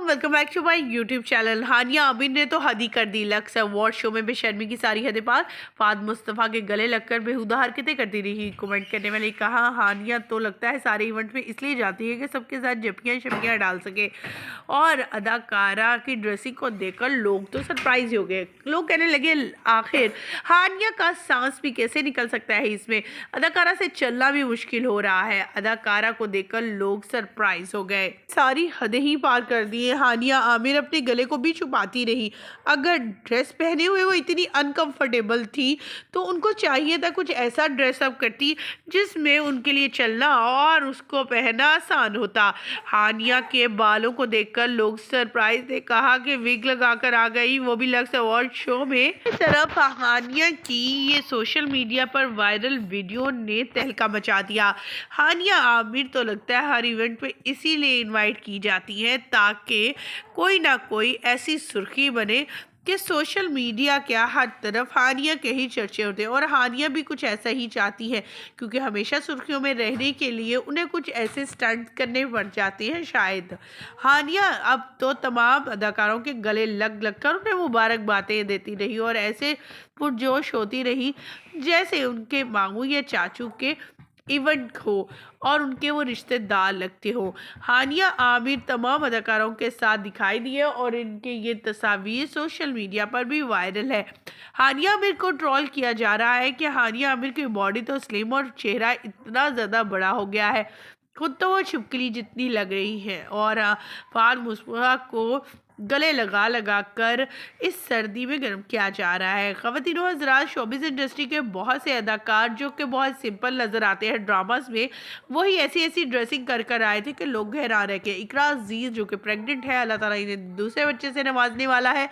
Welcome back to my YouTube channel. Hania Aamir ने तो हद ही कर दी। लक्स अवार्ड शो में बेशर्मी की सारी हदें पार। फाद मुस्तफ़ा के गले लगकर बेहुदा हरकतें करती रही। कमेंट करने वाले कहा, हानिया तो लगता है सारे इवेंट में इसलिए जाती है कि सबके साथ जपियाँ शपियाँ डाल सके। और अदाकारा की ड्रेसिंग को देखकर लोग तो सरप्राइज हो गए। लोग कहने लगे, आखिर हानिया का सांस भी कैसे निकल सकता है इसमें। अदाकारा से चलना भी मुश्किल हो रहा है। अदाकारा को देखकर लोग सरप्राइज हो गए। सारी हदें ही पार कर दिए। हानिया आमिर अपने गले को भी छुपाती रही। अगर ड्रेस पहने हुए वो इतनी अनकंफर्टेबल थी तो उनको चाहिए था कुछ ऐसा ड्रेसअप करती जिसमें उनके लिए चलना और उसको पहनना आसान होता। हानिया के बालों को देखकर लोग सरप्राइज थे। कहा कि विग लगाकर आ गई, वो भी लक्स अवार्ड शो में। इस तरफ हानिया की ये सोशल मीडिया पर वायरल वीडियो ने तहलका मचा दिया। हानिया आमिर तो लगता है हर इवेंट पे इसीलिए इनवाइट की जाती है ताकि कोई ना कोई ऐसी सुर्खी बने कि सोशल मीडिया क्या हर तरफ हानिया के ही चर्चे होते हैं। और हानिया भी कुछ ऐसा ही चाहती है क्योंकि हमेशा सुर्खियों में रहने के लिए उन्हें कुछ ऐसे स्टंट करने पड़ जाते हैं शायद। हानिया अब तो तमाम अदाकारों के गले लग लग कर उन्हें मुबारकबादें देती रही और ऐसे पुरजोश होती रही जैसे उनके मामू या चाचू के इवेंट हो और उनके वो रिश्तेदार लगते हो। हानिया आमिर तमाम अदाकारों के साथ दिखाई दी है और इनके ये तस्वीर सोशल मीडिया पर भी वायरल है। हानिया आमिर को ट्रोल किया जा रहा है कि हानिया आमिर की बॉडी तो स्लिम और चेहरा इतना ज़्यादा बड़ा हो गया है, खुद तो वो छिपकली जितनी लग रही है। और फाद मुस्तफ़ा को गले लगा लगा कर इस सर्दी में गर्म किया जा रहा है। ख़वातीन और हज़रात, शोबिज़ इंडस्ट्री के बहुत से अदाकार जो कि बहुत सिंपल नज़र आते हैं ड्रामास में, वही ऐसी ऐसी ड्रेसिंग कर कर आए थे कि लोग हैरान रह गए। इकरा अजीज़ जो कि प्रेग्नेंट है, अल्लाह ताला इन्हें दूसरे बच्चे से नवाजने वाला है,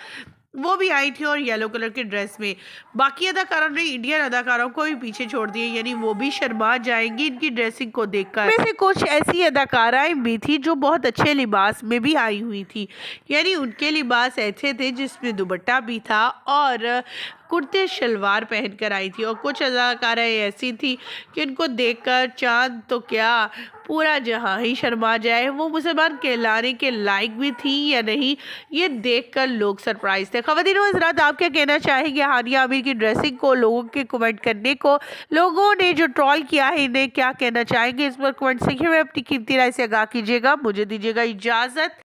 वो भी आई थी और येलो कलर के ड्रेस में। बाकी अदाकारों ने इंडियन अदाकारों को भी पीछे छोड़ दिए, यानी वो भी शर्मा जाएंगी इनकी ड्रेसिंग को देखकर। वैसे कुछ ऐसी अदाकाराएं भी थी जो बहुत अच्छे लिबास में भी आई हुई थी, यानी उनके लिबास ऐसे थे जिसमें दुपट्टा भी था और कुर्ते शलवार पहनकर आई थी। और कुछ अदाकाराएं ऐसी थी कि उनको देखकर चांद तो क्या पूरा जहां ही शर्मा जाए। वो मुसलमान कहलाने के लायक भी थी या नहीं, ये देखकर लोग सरप्राइज थे। ख़वातीन और हज़रात, आप क्या कहना चाहेंगे हानिया आमिर की ड्रेसिंग को, लोगों के कमेंट करने को, लोगों ने जो ट्रोल किया है इन्हें क्या कहना चाहेंगे इस पर कमेंट सेक्शन में अपनी कीमती राय से आगाह कीजिएगा। मुझे दीजिएगा इजाज़त।